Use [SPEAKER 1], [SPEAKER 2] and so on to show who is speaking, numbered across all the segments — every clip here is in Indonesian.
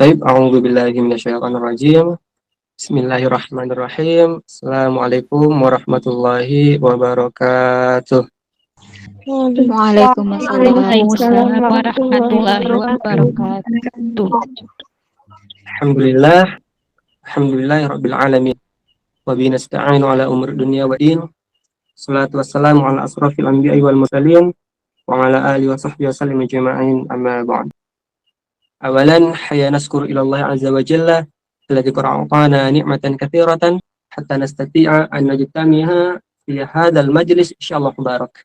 [SPEAKER 1] Baik, a'udzubillahi minasyaitonirrajim. Bismillahirrahmanirrahim. Assalamualaikum warahmatullahi wabarakatuh.
[SPEAKER 2] Waalaikumsalam
[SPEAKER 3] Waalaikumsalam
[SPEAKER 2] warahmatullahi
[SPEAKER 3] warahmatullahi
[SPEAKER 2] wabarakatuh.
[SPEAKER 1] Alhamdulillah, alhamdulillahirabbil alamin. Wa bihi nasta'inu ala umuri dunya wa din. Salatu wassalamu ala asrafil anbiya'i wal mursalin wa ala alihi wa sahbihi wasallam ajma'in, amma ba'd. Awalan hayya naskuru ila Allah azza wa jalla alladzi qad a'tana ni'matan katsiratan hatta nastati'a an najtami'a fi hadzal majlis insyaallah barak.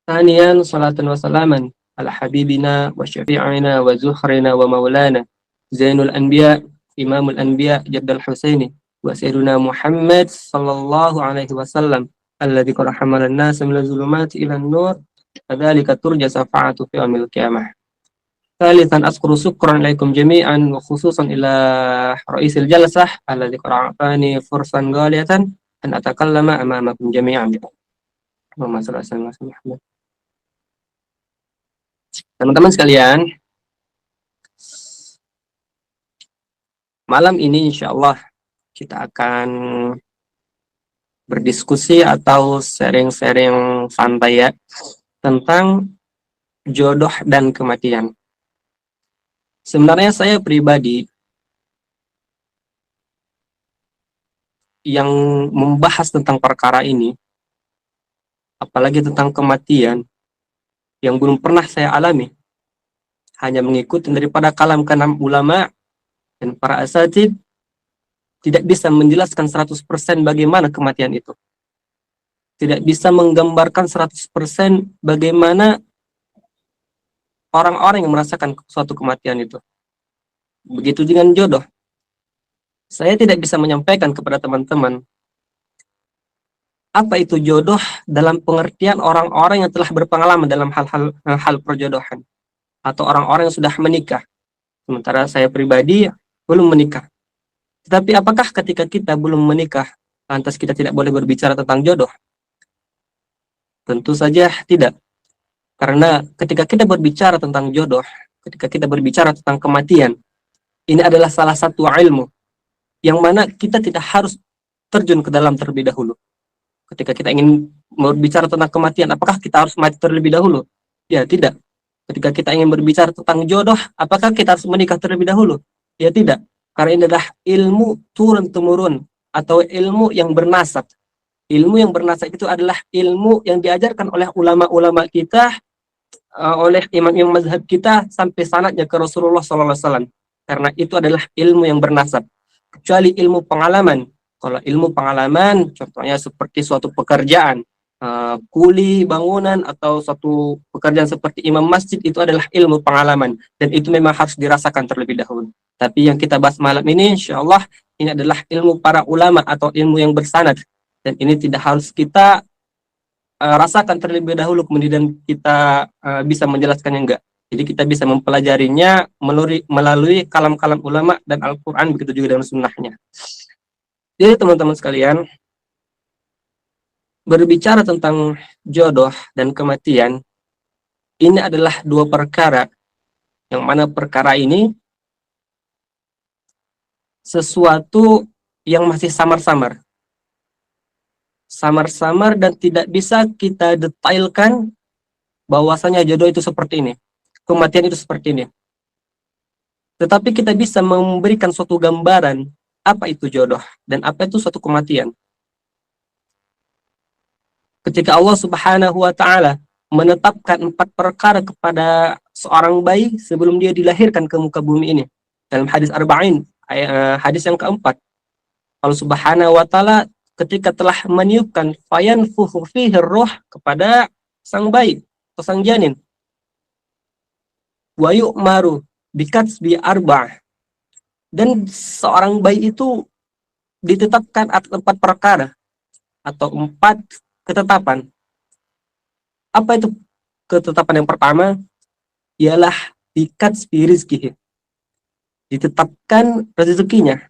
[SPEAKER 1] Thaniyan salatan wa salaman ala habibina wa syafi'ina wa zuhrina wa maulana Zainul Anbiya Imamul Anbiya Jaddal Husaini wa sayyiduna Muhammad sallallahu alaihi wasallam alladzi qad hamala an-nasa min az-zulumati ila an-nur kadzalika turja syafa'atu fi yaumil qiyamah. Thalithan askuru syukran alaikum jami'an wa khususan ila ra'isil jalsah alladzi qad a'tani fursan ghaliyatan an atakallama amamakum jami'an. Allahumma shalli ala Muhammad. Teman-teman sekalian, malam ini insya Allah kita akan berdiskusi atau sharing-sharing santai ya tentang jodoh dan kematian. Sebenarnya saya pribadi yang membahas tentang perkara ini, apalagi tentang kematian, yang belum pernah saya alami, hanya mengikuti daripada kalam-kalam ulama dan para asatid, tidak bisa menjelaskan 100% bagaimana kematian itu. Tidak bisa menggambarkan 100% bagaimana orang-orang yang merasakan suatu kematian itu. Begitu dengan jodoh. Saya tidak bisa menyampaikan kepada teman-teman apa itu jodoh dalam pengertian orang-orang yang telah berpengalaman dalam hal perjodohan atau orang-orang yang sudah menikah. Sementara saya pribadi belum menikah. Tetapi apakah ketika kita belum menikah lantas kita tidak boleh berbicara tentang jodoh? Tentu saja tidak. Karena ketika kita berbicara tentang jodoh, ketika kita berbicara tentang kematian, ini adalah salah satu ilmu yang mana kita tidak harus terjun ke dalam terlebih dahulu. Ketika kita ingin berbicara tentang kematian, apakah kita harus mati terlebih dahulu? Ya, tidak. Ketika kita ingin berbicara tentang jodoh, apakah kita harus menikah terlebih dahulu? Ya, tidak. Karena ini adalah ilmu turun-temurun atau ilmu yang bernasab. Ilmu yang bernasab itu adalah ilmu yang diajarkan oleh ulama-ulama kita, oleh imam-imam mazhab kita sampai sanadnya ke Rasulullah SAW. Karena itu adalah ilmu yang bernasab. Kecuali ilmu pengalaman. Kalau ilmu pengalaman, contohnya seperti suatu pekerjaan, kuli bangunan atau suatu pekerjaan seperti imam masjid, itu adalah ilmu pengalaman. Dan itu memang harus dirasakan terlebih dahulu. Tapi yang kita bahas malam ini, insya Allah, ini adalah ilmu para ulama atau ilmu yang bersanad. Dan ini tidak harus kita rasakan terlebih dahulu kemudian kita bisa menjelaskannya, enggak. Jadi kita bisa mempelajarinya melalui kalam-kalam ulama dan Al-Quran, begitu juga dengan sunnahnya. Jadi teman-teman sekalian, berbicara tentang jodoh dan kematian, ini adalah dua perkara, yang mana perkara ini sesuatu yang masih samar-samar. Samar-samar dan tidak bisa kita detailkan bahwasanya jodoh itu seperti ini, kematian itu seperti ini. Tetapi kita bisa memberikan suatu gambaran apa itu jodoh dan apa itu suatu kematian. Ketika Allah Subhanahu wa Ta'ala menetapkan 4 perkara kepada seorang bayi sebelum dia dilahirkan ke muka bumi ini, dalam hadis Arba'in, hadis yang keempat, Allah Subhanahu wa Ta'ala ketika telah meniupkan fayanfukhu fihi ruh kepada sang bayi atau sang janin, wa yu'maru bikatsbi arba'ah, dan seorang bayi itu ditetapkan atas 4 perkara atau 4 ketetapan. Apa itu ketetapan yang pertama? Ialah bikatsbi rizkihi, ditetapkan rezekinya.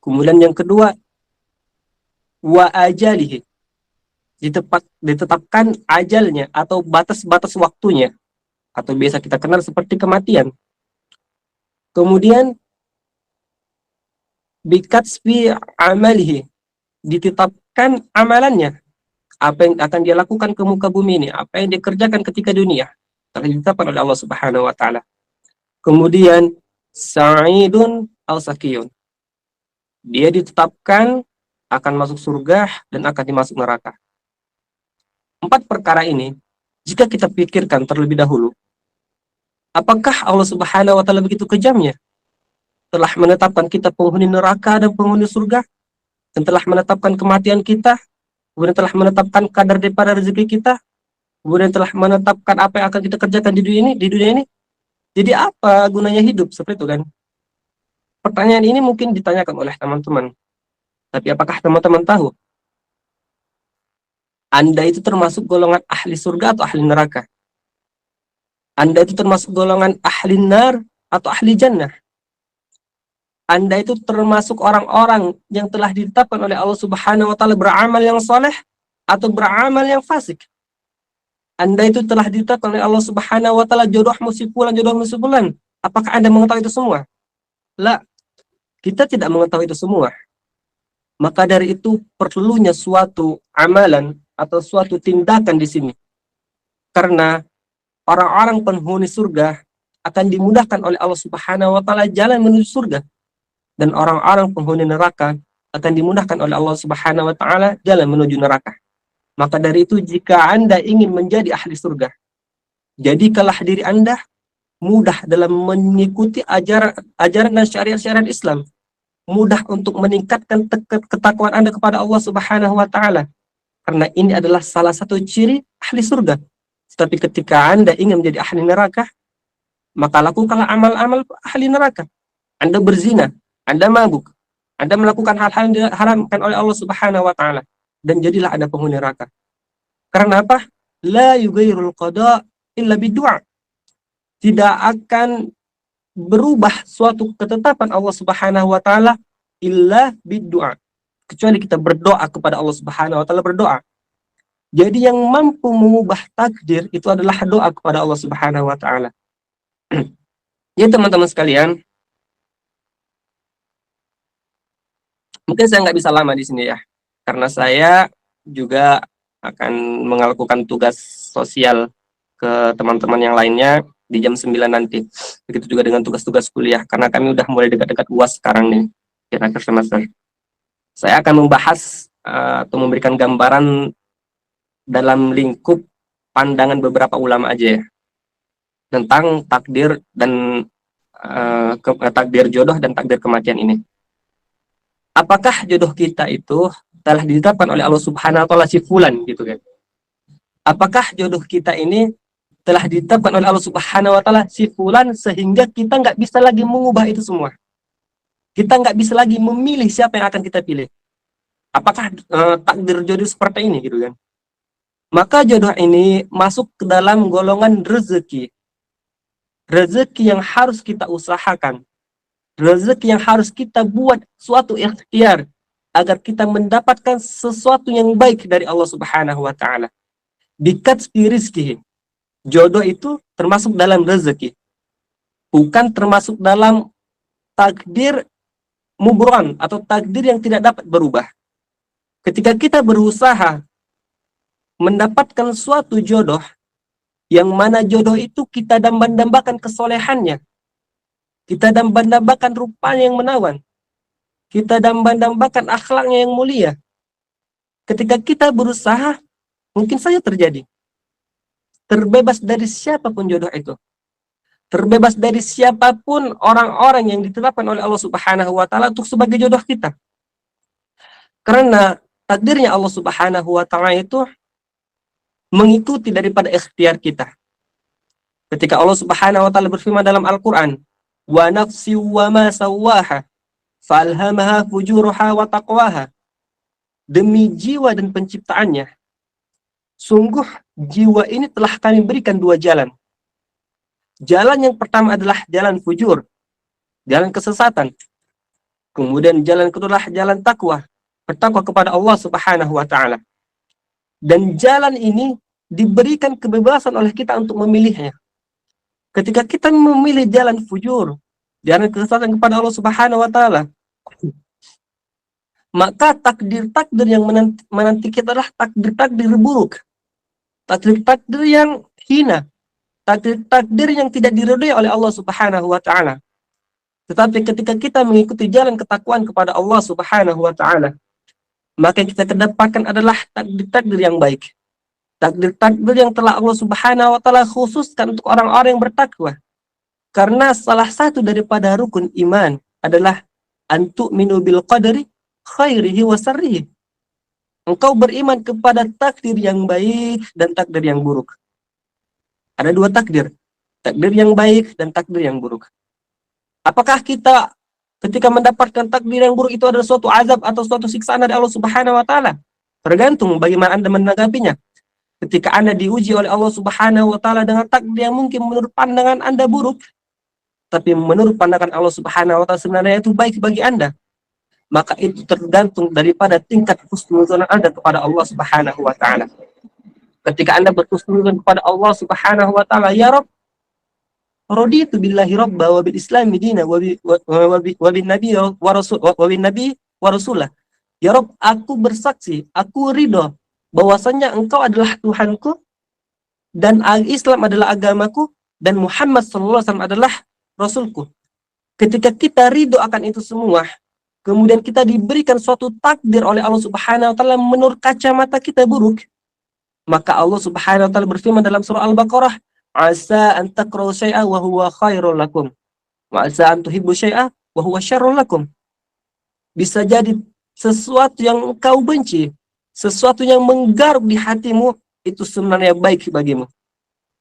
[SPEAKER 1] Kemudian yang kedua, wa ajalihi, ditetapkan ajalnya atau batas-batas waktunya, atau biasa kita kenal seperti kematian. Kemudian bikatsfi amalihi, ditetapkan amalannya, apa yang akan dia lakukan ke muka bumi ini, apa yang dia kerjakan ketika dunia, telah ditetapkan oleh Allah Subhanahu wa taala. Kemudian sa'idun al sakiyun, dia ditetapkan akan masuk surga dan akan dimasuk neraka. 4 perkara ini, jika kita pikirkan terlebih dahulu, apakah Allah Subhanahu wa taala begitu kejamnya? Telah menetapkan kita penghuni neraka dan penghuni surga, dan telah menetapkan kematian kita, kemudian telah menetapkan kadar daripada rezeki kita, kemudian telah menetapkan apa yang akan kita kerjakan di dunia ini. Jadi apa gunanya hidup? Seperti itu kan? Pertanyaan ini mungkin ditanyakan oleh teman-teman. Tapi apakah teman-teman tahu? Anda itu termasuk golongan ahli surga atau ahli neraka? Anda itu termasuk golongan ahli nar atau ahli jannah? Anda itu termasuk orang-orang yang telah ditetapkan oleh Allah Subhanahu wa taala beramal yang soleh atau beramal yang fasik? Anda itu telah ditetapkan oleh Allah Subhanahu wa taala jodohmu si fulan, jodohmu si fulan. Apakah Anda mengetahui itu semua? La, kita tidak mengetahui itu semua. Maka dari itu perlunya suatu amalan atau suatu tindakan di sini. Karena orang-orang penghuni surga akan dimudahkan oleh Allah Subhanahu wa taala jalan menuju surga, dan orang-orang penghuni neraka akan dimudahkan oleh Allah Subhanahu wa taala jalan menuju neraka. Maka dari itu jika Anda ingin menjadi ahli surga, jadikanlah diri Anda mudah dalam mengikuti ajaran dan syariat-syariat Islam, mudah untuk meningkatkan ketakwaan Anda kepada Allah Subhanahu wa taala. Karena ini adalah salah satu ciri ahli surga. Tetapi ketika Anda ingin menjadi ahli neraka, maka lakukanlah amal-amal ahli neraka. Anda berzina, Anda mabuk, Anda melakukan hal-hal yang diharamkan oleh Allah Subhanahu wa taala, dan jadilah Anda penghuni neraka. Karena apa? La yughayyirul qada illa biddu'a. Tidak akan berubah suatu ketetapan Allah Subhanahu wa taala illa biddu'a, kecuali kita berdoa kepada Allah Subhanahu wa taala, berdoa. Jadi yang mampu mengubah takdir itu adalah doa kepada Allah Subhanahu wa taala. Ya teman-teman sekalian, mungkin saya nggak bisa lama di sini ya, karena saya juga akan melakukan tugas sosial ke teman-teman yang lainnya di jam 9 nanti. Begitu juga dengan tugas-tugas kuliah, karena kami udah mulai dekat-dekat UAS sekarang nih, di akhir semester. Saya akan membahas atau memberikan gambaran dalam lingkup pandangan beberapa ulama aja ya, tentang takdir dan takdir jodoh dan takdir kematian ini. Apakah jodoh kita itu telah ditetapkan oleh Allah Subhanahu wa taala si fulan gitu kan? Apakah jodoh kita ini telah ditetapkan oleh Allah Subhanahu wa taala si fulan sehingga kita nggak bisa lagi mengubah itu semua? Kita nggak bisa lagi memilih siapa yang akan kita pilih. Apakah takdir jodoh seperti ini gitu kan? Maka jodoh ini masuk ke dalam golongan rezeki. Rezeki yang harus kita usahakan. Rezeki yang harus kita buat suatu ikhtiar agar kita mendapatkan sesuatu yang baik dari Allah Subhanahu wa taala. Bikatsfi rizkihi. Jodoh itu termasuk dalam rezeki. Bukan termasuk dalam takdir mubran atau takdir yang tidak dapat berubah. Ketika kita berusaha mendapatkan suatu jodoh, yang mana jodoh itu kita dambakan kesolehannya, kita dambakan rupanya yang menawan, kita dambakan akhlaknya yang mulia. Ketika kita berusaha, mungkin saja terjadi. Terbebas dari siapapun jodoh itu. Terbebas dari siapapun orang-orang yang ditetapkan oleh Allah Subhanahu wa taala untuk sebagai jodoh kita. Karena takdirnya Allah Subhanahu wa taala itu mengikuti daripada ikhtiar kita. Ketika Allah Subhanahu wa taala berfirman dalam Al-Qur'an, "Wa nafsi wa ma sawwaha, falhamaha fujuraha wa taqwaha." Demi jiwa dan penciptaannya, sungguh jiwa ini telah kami berikan 2 jalan. Jalan yang pertama adalah jalan fujur, jalan kesesatan. Kemudian jalan kedua adalah jalan takwa, bertakwa kepada Allah Subhanahu wa taala. Dan jalan ini diberikan kebebasan oleh kita untuk memilihnya. Ketika kita memilih jalan fujur, jangan kesesatan kepada Allah Subhanahu wa taala. Maka takdir-takdir yang menanti kita adalah takdir-takdir buruk, takdir-takdir yang hina, takdir-takdir yang tidak diridhoi oleh Allah Subhanahu wa taala. Tetapi ketika kita mengikuti jalan ketakwaan kepada Allah Subhanahu wa taala, maka yang kita kedapatkan adalah takdir-takdir yang baik. Takdir-takdir yang telah Allah Subhanahu wa taala khususkan untuk orang-orang yang bertakwa. Karena salah satu daripada rukun iman adalah antu'minu bil qadari khairihi wa sarrihi. Engkau beriman kepada takdir yang baik dan takdir yang buruk. Ada dua takdir yang baik dan takdir yang buruk. Apakah kita ketika mendapatkan takdir yang buruk itu adalah suatu azab atau suatu siksaan dari Allah Subhanahu wa taala? Tergantung bagaimana Anda menanggapinya. Ketika Anda diuji oleh Allah Subhanahu wa taala dengan takdir yang mungkin menurut pandangan Anda buruk, tapi menurut pandangan Allah Subhanahu wa taala sebenarnya itu baik bagi Anda, maka itu tergantung daripada tingkat husnuzon Anda kepada Allah Subhanahu wa taala. Ketika Anda berhusnuzon kepada Allah Subhanahu wa taala, ya Rabb, raditu billahi rabba wa bil islami dina wa bin nabi wa rasulah. Ya Rabb, aku bersaksi, aku ridho bahwasanya Engkau adalah Tuhanku dan Islam adalah agamaku dan Muhammad sallallahu alaihi wasallam adalah Rasulku. Ketika kita ridho akan itu semua, kemudian kita diberikan suatu takdir oleh Allah Subhanahu wa taala menurut kacamata kita buruk, maka Allah Subhanahu wa taala berfirman dalam surah Al-Baqarah, "Asa an takrahu syai'a wa huwa khairul lakum, wa asa an tuhibbu syai'a wa huwa syarrul lakum." Bisa jadi sesuatu yang engkau benci, sesuatu yang menggaruk di hatimu itu sebenarnya baik bagimu.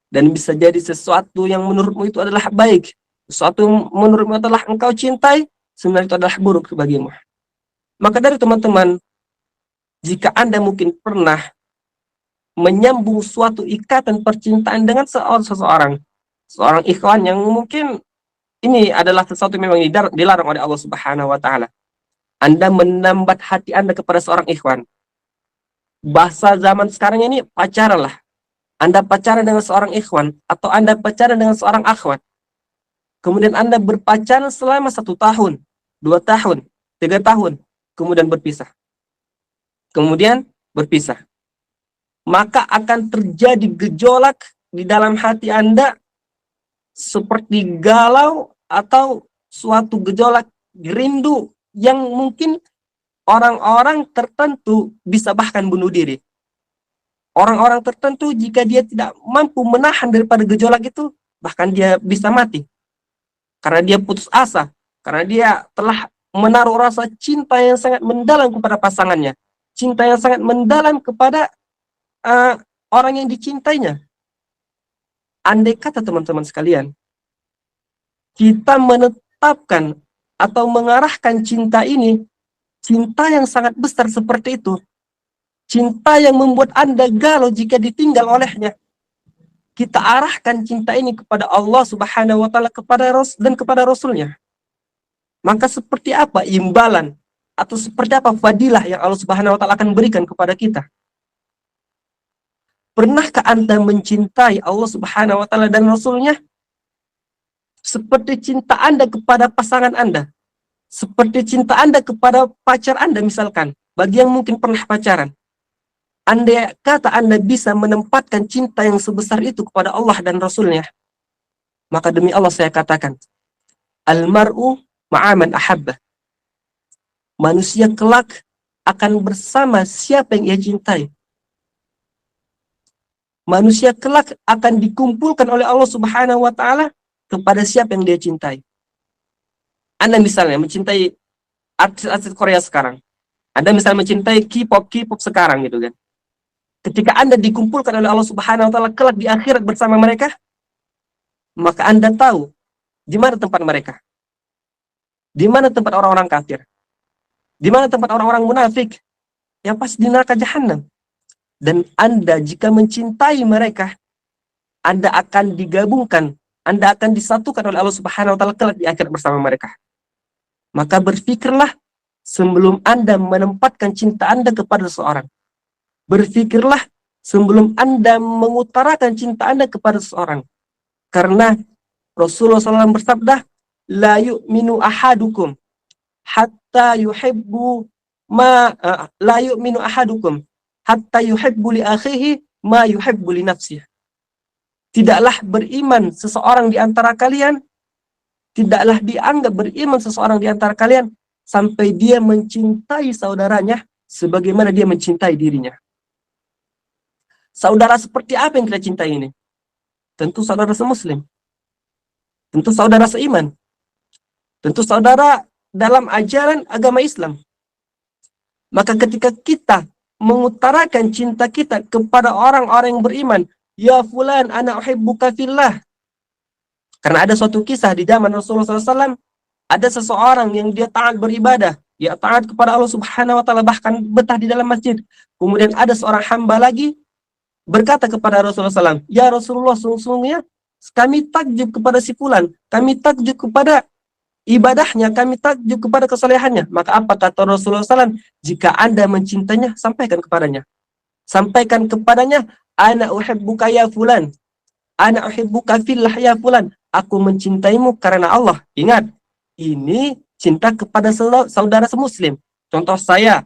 [SPEAKER 1] Dan bisa jadi sesuatu yang menurutmu itu adalah baik, sesuatu yang menurutmu adalah engkau cintai, sebenarnya itu adalah buruk bagimu. Maka dari teman-teman, jika Anda mungkin pernah menyambung suatu ikatan percintaan dengan seorang ikhwan yang mungkin ini adalah sesuatu yang memang dilarang oleh Allah Subhanahu wa taala. Anda menambat hati Anda kepada seorang ikhwan. Bahasa zaman sekarang ini pacaran lah. Anda pacaran dengan seorang ikhwan atau Anda pacaran dengan seorang akhwat. Kemudian Anda berpacaran selama 1 tahun, 2 tahun, 3 tahun, kemudian berpisah. Maka akan terjadi gejolak di dalam hati Anda seperti galau atau suatu gejolak rindu yang mungkin orang-orang tertentu bisa bahkan bunuh diri. Orang-orang tertentu jika dia tidak mampu menahan daripada gejolak itu, bahkan dia bisa mati. Karena dia putus asa, karena dia telah menaruh rasa cinta yang sangat mendalam kepada pasangannya, cinta yang sangat mendalam kepada orang yang dicintainya. Andai kata teman-teman sekalian, kita menetapkan atau mengarahkan cinta ini, cinta yang sangat besar seperti itu, cinta yang membuat Anda galau jika ditinggal olehnya, kita arahkan cinta ini kepada Allah Subhanahu wa taala dan kepada Rasulnya. Maka seperti apa imbalan atau seperti apa fadilah yang Allah Subhanahu wa taala akan berikan kepada kita? Pernahkah Anda mencintai Allah Subhanahu wa taala dan Rasulnya seperti cinta Anda kepada pasangan Anda? Seperti cinta Anda kepada pacar Anda misalkan, bagi yang mungkin pernah pacaran. Andai kata Anda bisa menempatkan cinta yang sebesar itu kepada Allah dan Rasulnya, maka demi Allah saya katakan, almar'u ma'aman ahabba. Manusia kelak akan bersama siapa yang ia cintai. Manusia kelak akan dikumpulkan oleh Allah Subhanahu wa taala kepada siapa yang dia cintai. Anda misalnya mencintai artis-artis Korea sekarang. Anda misalnya mencintai K-pop sekarang gitu kan. Ketika Anda dikumpulkan oleh Allah Subhanahu wa taala kelak di akhirat bersama mereka, maka Anda tahu di mana tempat mereka. Di mana tempat orang-orang kafir? Di mana tempat orang-orang munafik? Yang pasti di neraka jahanam. Dan Anda jika mencintai mereka, Anda akan digabungkan, Anda akan disatukan oleh Allah Subhanahu wa taala kelak di akhirat bersama mereka. Maka berpikirlah sebelum Anda menempatkan cinta Anda kepada seseorang. Berpikirlah sebelum Anda mengutarakan cinta Anda kepada seseorang. Karena Rasulullah SAW bersabda, la yu'minu ahadukum hatta yuhibbu la yu'minu ahadukum hatta yuhibbu li akhihi ma yuhibbu li nafsihi. Tidaklah beriman seseorang di antara kalian, tidaklah dianggap beriman seseorang di antara kalian sampai dia mencintai saudaranya sebagaimana dia mencintai dirinya. Saudara seperti apa yang kita cintai ini? Tentu saudara semuslim. Tentu saudara seiman. Tentu saudara dalam ajaran agama Islam. Maka ketika kita mengutarakan cinta kita kepada orang-orang yang beriman, ya fulan ana uhibbuka fillah. Karena ada suatu kisah di zaman Rasulullah SAW, ada seseorang yang dia taat beribadah, dia taat kepada Allah Subhanahu wa taala, bahkan betah di dalam masjid. Kemudian ada seorang hamba lagi berkata kepada Rasulullah SAW, ya Rasulullah, sungguhnya kami takjub kepada si fulan, kami takjub kepada ibadahnya, kami takjub kepada kesalehannya. Maka apa kata Rasulullah SAW? Jika Anda mencintainya, sampaikan kepadanya. Sampaikan kepadanya, ana uhibbuka ya fulan, ana uhibbuka fillah ya fulan. Aku mencintaimu karena Allah. Ingat, ini cinta kepada saudara semuslim. Contoh saya,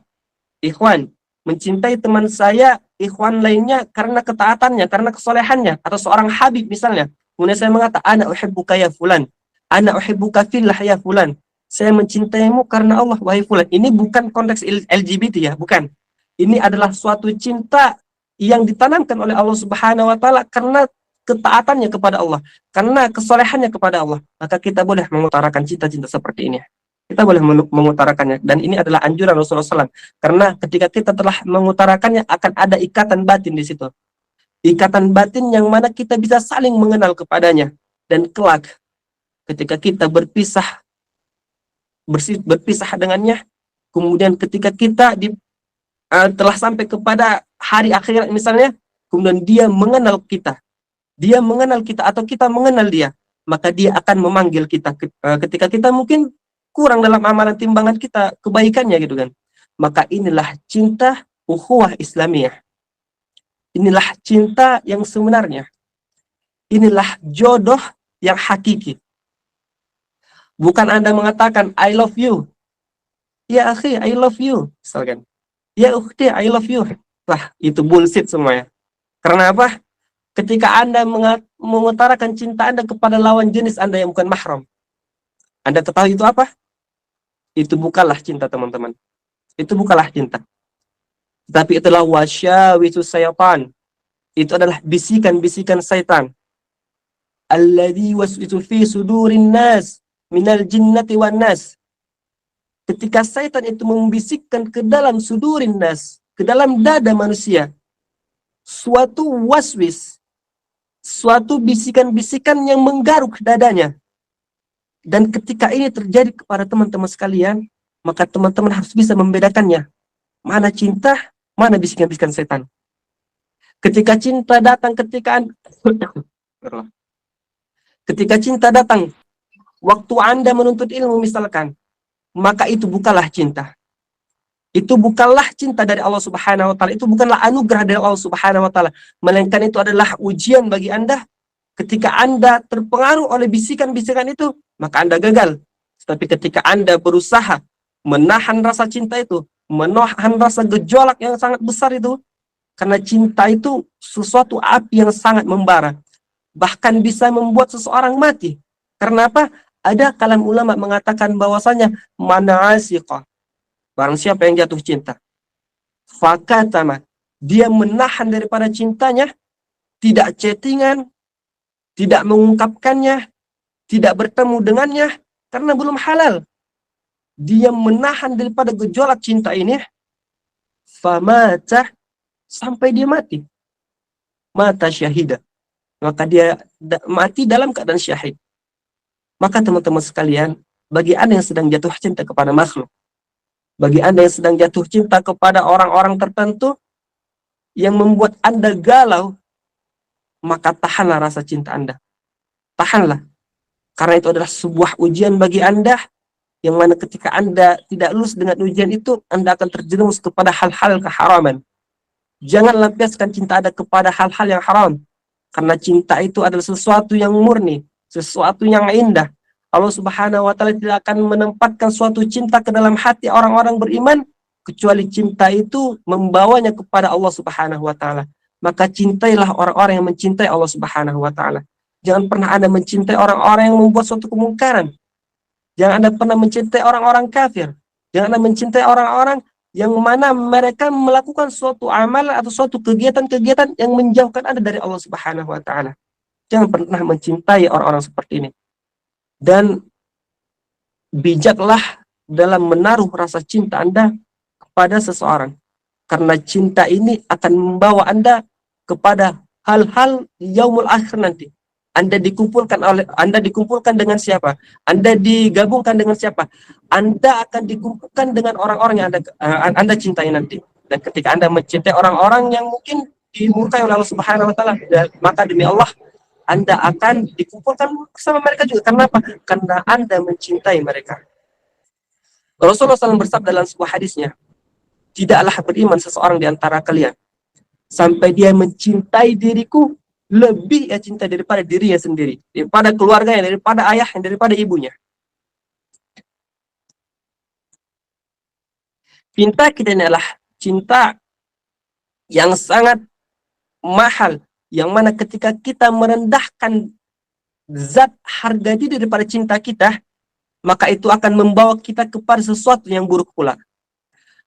[SPEAKER 1] ikhwan, mencintai teman saya, ikhwan lainnya karena ketaatannya, karena kesolehannya, atau seorang habib misalnya. Kemudian saya mengatakan, ana uhibbuka ya fulan, ana uhibbuka fillah ya fulan. Saya mencintaimu karena Allah, wahai fulan. Ini bukan konteks LGBT ya, bukan. Ini adalah suatu cinta yang ditanamkan oleh Allah Subhanahu wa taala karena ketaatannya kepada Allah, karena kesolehannya kepada Allah. Maka kita boleh mengutarakan cinta-cinta seperti ini. Kita boleh mengutarakannya, dan ini adalah anjuran Rasulullah SAW. Karena ketika kita telah mengutarakannya, akan ada ikatan batin di situ. Ikatan batin yang mana kita bisa saling mengenal kepadanya. Dan kelak, ketika kita berpisah dengannya, kemudian ketika kita telah sampai kepada hari akhirat misalnya, kemudian dia mengenal kita, atau kita mengenal dia, maka dia akan memanggil kita ketika kita mungkin kurang dalam amalan timbangan kita kebaikannya gitu kan. Maka inilah cinta ukhuwah Islamiyah. Inilah cinta yang sebenarnya. Inilah jodoh yang hakiki. Bukan Anda mengatakan I love you. Ya akhi, I love you. Misalkan. Ya ukhti, I love you. Wah, itu bullshit semuanya. Karena apa? Ketika Anda mengutarakan cinta Anda kepada lawan jenis Anda yang bukan mahram, Anda ketahui itu apa? Itu bukanlah cinta, teman-teman. Itu bukanlah cinta. Tapi itulah wasyawisu syaitan. Itu adalah bisikan-bisikan syaitan. Alladzi waswisu fi sudurin nas minal jinnati wan nas. Ketika syaitan itu membisikkan ke dalam sudurin nas, ke dalam dada manusia, suatu waswis, suatu bisikan-bisikan yang menggaruk dadanya. Dan ketika ini terjadi kepada teman-teman sekalian, maka teman-teman harus bisa membedakannya. Mana cinta, mana bisikan-bisikan setan. Ketika cinta datang, ketika cinta datang, waktu Anda menuntut ilmu misalkan, maka itu bukanlah cinta. Itu bukanlah cinta dari Allah Subhanahu wa taala, itu bukanlah anugerah dari Allah Subhanahu wa taala, melainkan itu adalah ujian bagi Anda. Ketika Anda terpengaruh oleh bisikan-bisikan itu, maka Anda gagal. Tapi ketika Anda berusaha menahan rasa cinta itu, menahan rasa gejolak yang sangat besar itu, karena cinta itu sesuatu api yang sangat membara, bahkan bisa membuat seseorang mati. Karena apa? Ada kalam ulama mengatakan bahwasanya mana asiqah, barang siapa yang jatuh cinta, fakatama, dia menahan daripada cintanya, tidak chattingan, tidak mengungkapkannya, tidak bertemu dengannya, karena belum halal. Dia menahan daripada gejolak cinta ini, famata, sampai dia mati. Mata syahida. Maka dia mati dalam keadaan syahid. Maka teman-teman sekalian, bagi Anda yang sedang jatuh cinta kepada makhluk, bagi Anda yang sedang jatuh cinta kepada orang-orang tertentu yang membuat Anda galau, maka tahanlah rasa cinta Anda. Tahanlah. Karena itu adalah sebuah ujian bagi Anda, yang mana ketika Anda tidak lulus dengan ujian itu, Anda akan terjerumus kepada hal-hal keharaman. Jangan lampiaskan cinta Anda kepada hal-hal yang haram. Karena cinta itu adalah sesuatu yang murni, sesuatu yang indah. Allah Subhanahu wa taala tidak akan menempatkan suatu cinta ke dalam hati orang-orang beriman kecuali cinta itu membawanya kepada Allah Subhanahu wa taala. Maka cintailah orang-orang yang mencintai Allah Subhanahu wa taala. Jangan pernah Anda mencintai orang-orang yang membuat suatu kemungkaran. Jangan Anda pernah mencintai orang-orang kafir. Jangan Anda mencintai orang-orang yang mana mereka melakukan suatu amal atau suatu kegiatan-kegiatan yang menjauhkan Anda dari Allah Subhanahu wa taala. Jangan pernah mencintai orang-orang seperti ini. Dan bijaklah dalam menaruh rasa cinta Anda kepada seseorang. Karena cinta ini akan membawa Anda kepada hal-hal yaumul akhir nanti. Anda dikumpulkan dengan siapa? Anda digabungkan dengan siapa? Anda akan dikumpulkan dengan orang-orang yang Anda cintai nanti. Dan ketika Anda mencintai orang-orang yang mungkin dimurkai oleh Allah Subhanahu wa taala, maka demi Allah Anda akan dikumpulkan bersama mereka juga. Kenapa? Karena Anda mencintai mereka. Rasulullah SAW bersabda dalam sebuah hadisnya, tidaklah beriman seseorang di antara kalian sampai dia mencintai diriku lebih cinta daripada dirinya sendiri, daripada keluarganya, daripada ayahnya, daripada ibunya. Cinta kita ini adalah cinta yang sangat mahal, yang mana ketika kita merendahkan zat harga diri daripada cinta kita, maka itu akan membawa kita kepada sesuatu yang buruk pula.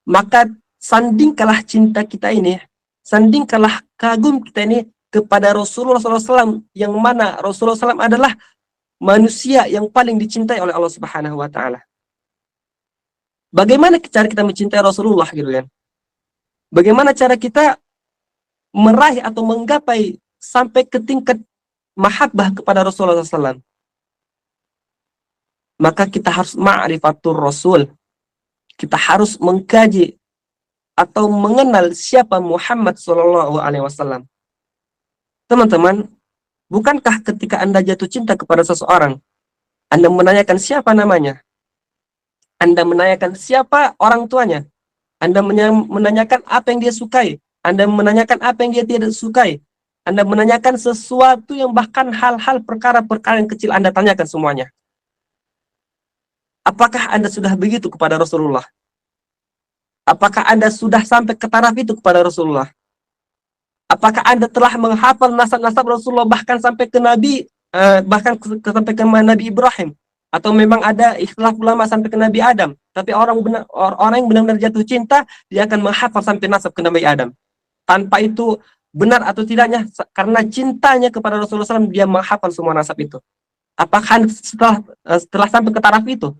[SPEAKER 1] Maka sandingkanlah cinta kita ini, sandingkanlah kagum kita ini kepada Rasulullah SAW, yang mana Rasulullah SAW adalah manusia yang paling dicintai oleh Allah Subhanahu wa taala. Bagaimana cara kita mencintai Rasulullah gitu kan? Bagaimana cara kita meraih atau menggapai sampai ke tingkat mahabbah kepada Rasulullah SAW? Maka kita harus ma'rifatur Rasul. Kita harus mengkaji atau mengenal siapa Muhammad SAW. Teman-teman, bukankah ketika Anda jatuh cinta kepada seseorang, Anda menanyakan siapa namanya? Anda menanyakan siapa orang tuanya? Anda menanyakan apa yang dia sukai? Anda menanyakan apa yang dia tidak sukai? Anda menanyakan sesuatu yang bahkan hal-hal perkara-perkara yang kecil Anda tanyakan semuanya. Apakah Anda sudah begitu kepada Rasulullah? Apakah Anda sudah sampai ke taraf itu kepada Rasulullah? Apakah Anda telah menghafal nasab-nasab Rasulullah bahkan sampai ke Nabi, sampai ke Nabi Ibrahim? Atau memang ada ikhtilaf ulama sampai ke Nabi Adam? Tapi orang yang benar-benar jatuh cinta, dia akan menghafal sampai nasab ke Nabi Adam. Tanpa itu benar atau tidaknya, karena cintanya kepada Rasulullah SAW, dia menghafal semua nasab itu. Apakah Anda setelah sampai ke taraf itu?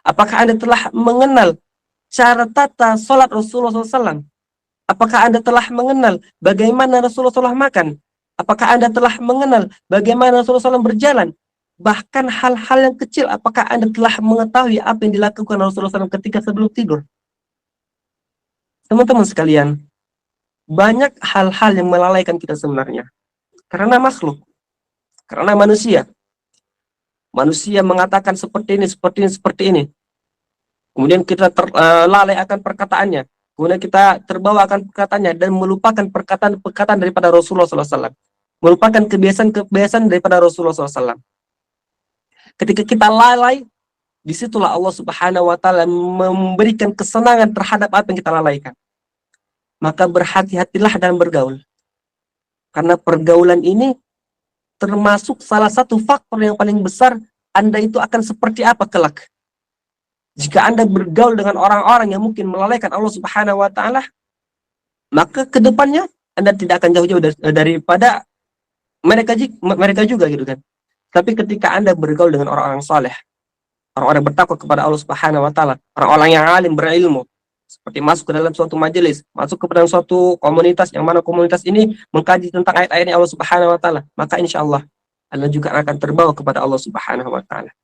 [SPEAKER 1] Apakah Anda telah mengenal cara tata sholat Rasulullah SAW? Apakah Anda telah mengenal bagaimana Rasulullah SAW makan? Apakah Anda telah mengenal bagaimana Rasulullah SAW berjalan? Bahkan hal-hal yang kecil, apakah Anda telah mengetahui apa yang dilakukan Rasulullah SAW ketika sebelum tidur? Teman-teman sekalian, banyak hal-hal yang melalaikan kita sebenarnya. Karena makhluk, karena manusia. Manusia mengatakan seperti ini, seperti ini, seperti ini. Kemudian kita lalai akan perkataannya. Kemudian kita terbawa akan perkataannya dan melupakan perkataan-perkataan daripada Rasulullah SAW. Melupakan kebiasaan-kebiasaan daripada Rasulullah SAW. Ketika kita lalai, disitulah Allah Subhanahu wa taala memberikan kesenangan terhadap apa yang kita lalaikan. Maka berhati-hatilah dalam bergaul. Karena pergaulan ini termasuk salah satu faktor yang paling besar Anda itu akan seperti apa kelak. Jika Anda bergaul dengan orang-orang yang mungkin melalaikan Allah Subhanahu wa taala, maka ke depannya Anda tidak akan jauh-jauh daripada mereka juga gitu kan. Tapi ketika Anda bergaul dengan orang-orang saleh, orang-orang bertakwa kepada Allah Subhanahu wa taala, orang-orang yang alim berilmu, seperti masuk ke dalam suatu majelis, masuk ke dalam suatu komunitas yang mana komunitas ini mengkaji tentang ayat-ayat Allah Subhanahu wa taala, maka insyaallah Anda juga akan terbawa kepada Allah Subhanahu wa taala.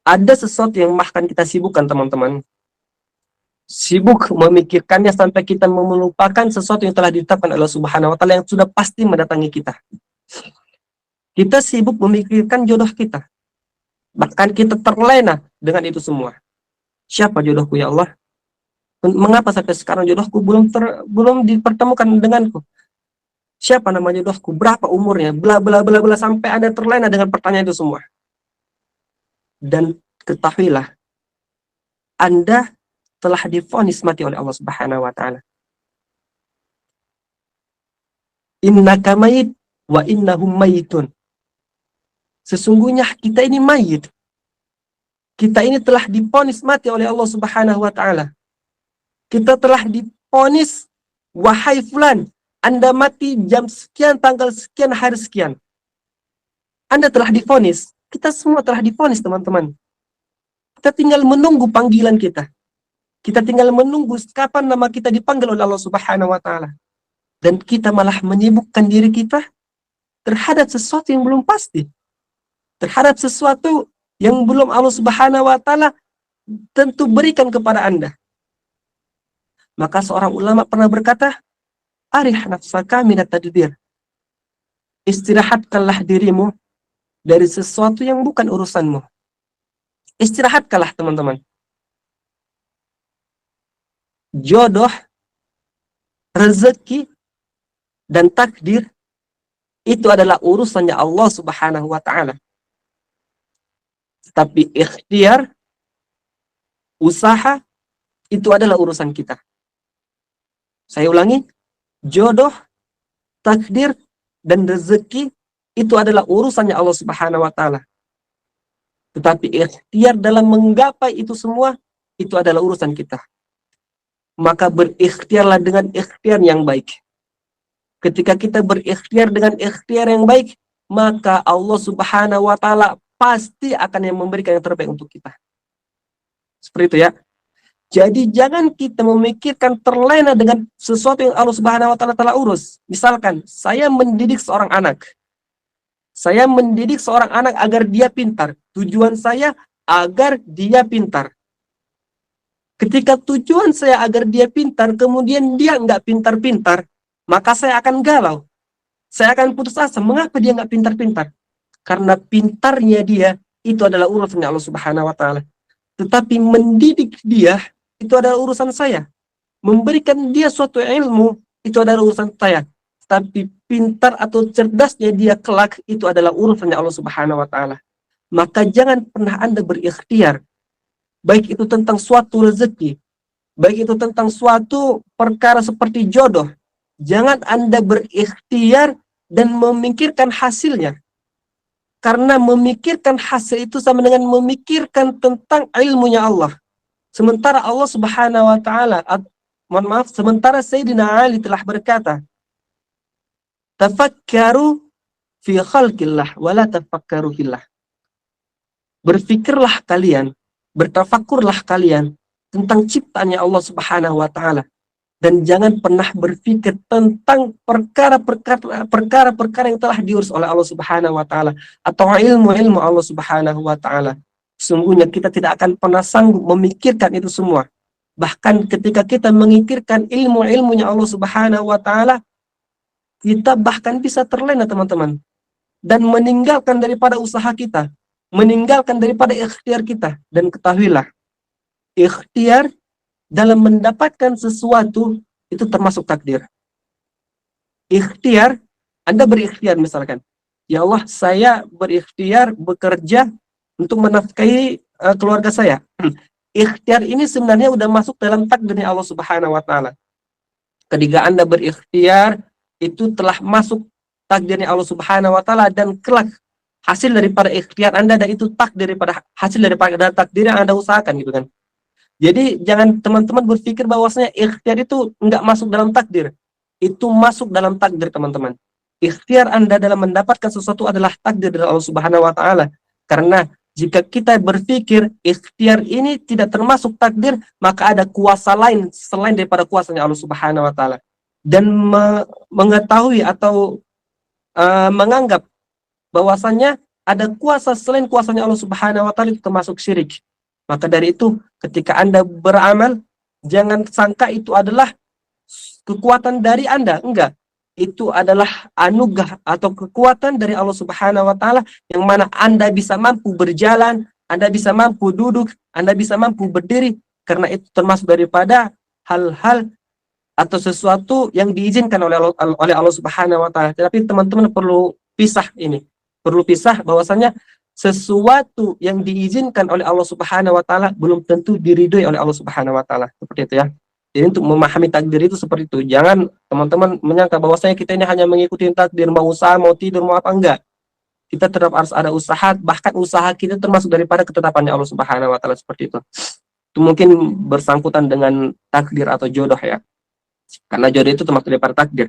[SPEAKER 1] Ada sesuatu yang bahkan kita sibukkan, teman-teman. Sibuk memikirkannya sampai kita melupakan sesuatu yang telah ditetapkan oleh Allah Subhanahu wa taala yang sudah pasti mendatangi kita. Kita sibuk memikirkan jodoh kita. Bahkan kita terlena dengan itu semua. Siapa jodohku ya Allah? Mengapa sampai sekarang jodohku belum dipertemukan denganku? Siapa nama jodohku? Berapa umurnya? Bla bla bla bla, sampai Anda terlena dengan pertanyaan itu semua. dan ketahuilah Anda telah divonis mati oleh Allah Subhanahu wa taala. Innaka mayit wa innahum mayitun. Sesungguhnya kita ini mayit. Kita ini telah divonis mati oleh Allah Subhanahu wa taala. Kita telah divonis, wahai fulan, Anda mati jam sekian, tanggal sekian, hari sekian. Anda telah divonis. Kita semua telah divonis, teman-teman. Kita tinggal menunggu panggilan kita. Kita tinggal menunggu kapan nama kita dipanggil oleh Allah Subhanahu wa taala. Dan kita malah menyibukkan diri kita terhadap sesuatu yang belum pasti. Terhadap sesuatu yang belum Allah Subhanahu wa taala tentu berikan kepada Anda. Maka seorang ulama pernah berkata, "Arih nafsaka minat tadbir." Istirahatkanlah dirimu dari sesuatu yang bukan urusanmu. Istirahatkanlah, teman-teman. Jodoh, rezeki, dan takdir itu adalah urusannya Allah Subhanahu wa taala. Tapi ikhtiar, usaha, itu adalah urusan kita. Saya ulangi, jodoh, takdir, dan rezeki itu adalah urusannya Allah Subhanahu wa taala. Tetapi ikhtiar dalam menggapai itu semua, itu adalah urusan kita. Maka berikhtiarlah dengan ikhtiar yang baik. Ketika kita berikhtiar dengan ikhtiar yang baik, maka Allah Subhanahu wa taala pasti akan yang memberikan yang terbaik untuk kita. Seperti itu ya. Jadi jangan kita memikirkan terlena dengan sesuatu yang Allah Subhanahu wa taala telah urus. Misalkan saya mendidik seorang anak. Saya mendidik seorang anak agar dia pintar. Tujuan saya agar dia pintar. Ketika tujuan saya agar dia pintar, kemudian dia nggak pintar-pintar, maka saya akan galau. Saya akan putus asa. Mengapa dia nggak pintar-pintar? Karena pintarnya dia itu adalah urusannya Allah Subhanahu wa taala. Tetapi mendidik dia itu adalah urusan saya. Memberikan dia suatu ilmu itu adalah urusan saya. Tapi pintar atau cerdasnya dia kelak itu adalah urusannya Allah Subhanahu wa taala. Maka jangan pernah Anda berikhtiar, baik itu tentang suatu rezeki, baik itu tentang suatu perkara seperti jodoh. Jangan Anda berikhtiar dan memikirkan hasilnya. Karena memikirkan hasil itu sama dengan memikirkan tentang ilmunya Allah. Sementara Allah Subhanahu wa taala, sementara Sayyidina Ali telah berkata, "Tafakkaru fi khalqillah wa la tafakkaru fillah." Berfikirlah kalian, bertafakurlah kalian tentang ciptaannya Allah Subhanahu wa taala. Dan jangan pernah berpikir tentang perkara-perkara yang telah diurus oleh Allah Subhanahu wa taala atau ilmu-ilmu Allah Subhanahu wa taala. Sungguhnya kita tidak akan pernah sanggup memikirkan itu semua. Bahkan ketika kita memikirkan ilmu-ilmunya Allah Subhanahu wa taala, kita bahkan bisa terlena, teman-teman, dan meninggalkan daripada usaha kita, meninggalkan daripada ikhtiar kita. Dan ketahuilah, ikhtiar dalam mendapatkan sesuatu itu termasuk takdir. Ikhtiar, Anda berikhtiar misalkan, ya Allah, saya berikhtiar bekerja untuk menafkahi keluarga saya. Ikhtiar ini sebenarnya sudah masuk dalam takdirnya Allah Subhanahu wa taala. Ketika Anda berikhtiar, itu telah masuk takdirnya Allah Subhanahu wa taala, dan kelak hasil daripada ikhtiar Anda dan itu hasil daripada takdir yang Anda usahakan, gitu kan. Jadi jangan teman-teman berpikir bahwasanya ikhtiar itu enggak masuk dalam takdir. Itu masuk dalam takdir, teman-teman. Ikhtiar Anda dalam mendapatkan sesuatu adalah takdir dari Allah Subhanahu wa taala. Karena jika kita berpikir ikhtiar ini tidak termasuk takdir, maka ada kuasa lain selain daripada kuasanya Allah Subhanahu wa taala. Dan mengetahui atau menganggap bahwasanya ada kuasa selain kuasanya Allah Subhanahu wa taala itu termasuk syirik. Maka dari itu, ketika Anda beramal, jangan sangka itu adalah kekuatan dari Anda. Enggak. Itu adalah anugerah atau kekuatan dari Allah Subhanahu wa taala, yang mana Anda bisa mampu berjalan, Anda bisa mampu duduk, Anda bisa mampu berdiri, karena itu termasuk daripada hal-hal atau sesuatu yang diizinkan oleh Allah Subhanahu wa taala. Tapi teman-teman perlu pisah bahwasanya sesuatu yang diizinkan oleh Allah Subhanahu wa taala belum tentu diridhoi oleh Allah Subhanahu wa taala. Seperti itu ya. Jadi untuk memahami takdir itu seperti itu. Jangan teman-teman menyangka bahwasanya kita ini hanya mengikuti takdir, mau usaha, mau tidur, mau apa, enggak. Kita tetap harus ada usaha, bahkan usaha kita termasuk daripada ketetapannya Allah Subhanahu wa taala, seperti itu. Itu mungkin bersangkutan dengan takdir atau jodoh ya. Karena jodoh itu termasuk daripada takdir.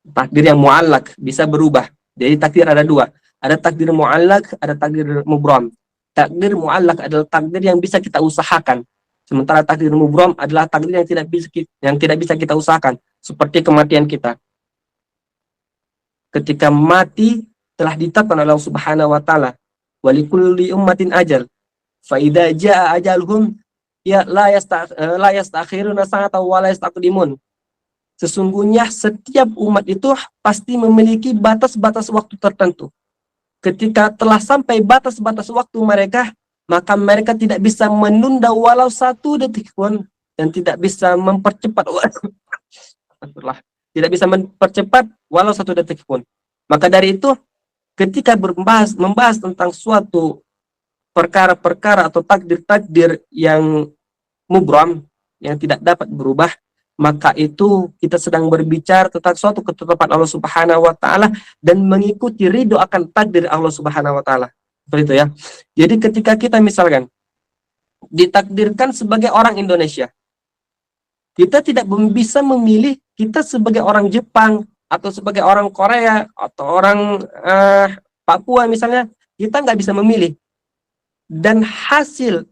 [SPEAKER 1] Takdir yang muallak bisa berubah. Jadi takdir ada dua. Ada takdir muallak, ada takdir mubram. Takdir muallak adalah takdir yang bisa kita usahakan. Sementara takdir mubram adalah takdir yang tidak bisa kita usahakan. Seperti kematian kita. Ketika mati telah ditetapkan oleh Allah Subhanahu wa taala. Walikulli ummatin ajal. Fa idza jaa ajaluhum ya la yastakhiruna sa'atan wa la yastaqdimun. Sesungguhnya setiap umat itu pasti memiliki batas-batas waktu tertentu. Ketika telah sampai batas-batas waktu mereka, maka mereka tidak bisa menunda walau 1 detik pun, dan tidak bisa mempercepat tidak bisa mempercepat walau 1 detik pun. Maka dari itu, ketika membahas tentang suatu perkara-perkara atau takdir-takdir yang mubram, yang tidak dapat berubah, maka itu kita sedang berbicara tentang suatu ketetapan Allah Subhanahu wa taala dan mengikuti ridho akan takdir Allah Subhanahu wa taala. Seperti itu ya. Jadi ketika kita misalkan ditakdirkan sebagai orang Indonesia, kita tidak bisa memilih kita sebagai orang Jepang atau sebagai orang Korea atau orang Papua misalnya, kita nggak bisa memilih. Dan hasil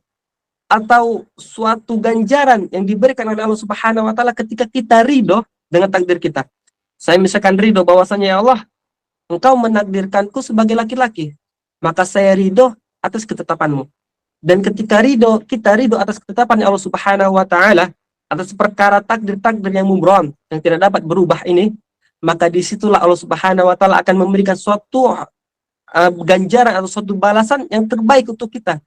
[SPEAKER 1] atau suatu ganjaran yang diberikan oleh Allah Subhanahu wa taala ketika kita ridho dengan takdir kita. Saya misalkan ridho bahwasanya ya Allah, Engkau menakdirkanku sebagai laki-laki, maka saya ridho atas ketetapanmu. Dan ketika kita ridho atas ketetapan Allah Subhanahu wa taala atas perkara takdir-takdir yang mubram yang tidak dapat berubah ini, maka disitulah Allah Subhanahu wa taala akan memberikan suatu ganjaran atau suatu balasan yang terbaik untuk kita.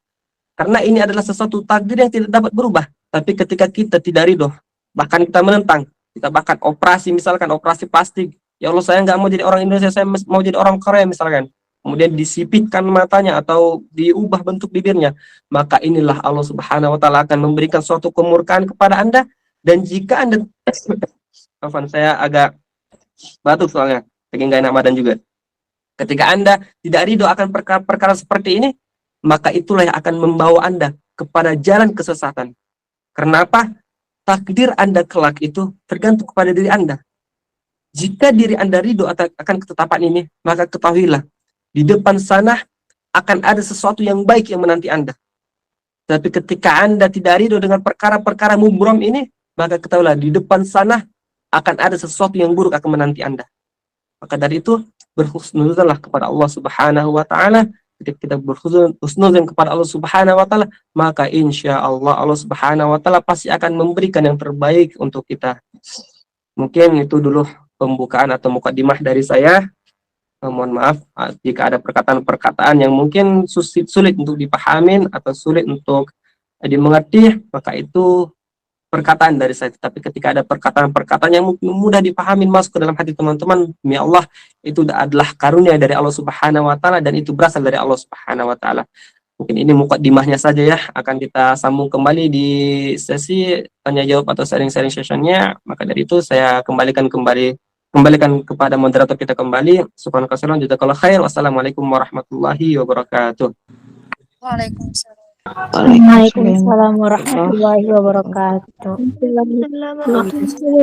[SPEAKER 1] Karena ini adalah sesuatu takdir yang tidak dapat berubah. Tapi ketika kita tidak ridho, bahkan kita menentang, kita bahkan operasi, misalkan operasi plastik, ya Allah saya nggak mau jadi orang Indonesia, saya mau jadi orang Korea misalkan, kemudian disipitkan matanya atau diubah bentuk bibirnya, maka inilah Allah Subhanahu wa taala akan memberikan suatu kemurkaan kepada Anda. Dan jika Anda saya agak batuk soalnya, saking nggak enak badan juga. Ketika Anda tidak ridho akan perkara-perkara seperti ini, maka itulah yang akan membawa Anda kepada jalan kesesatan. Kenapa? Takdir Anda kelak itu tergantung kepada diri Anda. Jika diri Anda ridho akan ketetapan ini, maka ketahuilah, di depan sana akan ada sesuatu yang baik yang menanti Anda. Tapi ketika Anda tidak ridho dengan perkara-perkara mubram ini, maka ketahuilah, di depan sana akan ada sesuatu yang buruk akan menanti Anda. Maka dari itu, berhusnuzanlah kepada Allah Subhanahu wa taala. Ketika kita berhusnuzan kepada Allah Subhanahu wa taala, maka insya Allah Allah Subhanahu wa taala pasti akan memberikan yang terbaik untuk kita. Mungkin itu dulu pembukaan atau mukadimah dari saya. Mohon maaf jika ada perkataan-perkataan yang mungkin sulit untuk dipahamin atau sulit untuk dimengerti, maka itu perkataan dari saya. Tapi ketika ada perkataan-perkataan yang mudah dipahami masuk ke dalam hati teman-teman, demi Allah, itu adalah karunia dari Allah Subhanahu wa taala dan itu berasal dari Allah Subhanahu wa taala. Mungkin ini mukadimahnya saja ya, akan kita sambung kembali di sesi tanya jawab atau sharing-sharing sessionnya. Maka dari itu saya kembalikan kepada moderator kita kembali. Subhanakallahumma jazakallahu khair. Wassalamualaikum warahmatullahi wabarakatuh.
[SPEAKER 3] Waalaikumsalam.
[SPEAKER 2] Waalaikumsalam warahmatullahi wabarakatuh.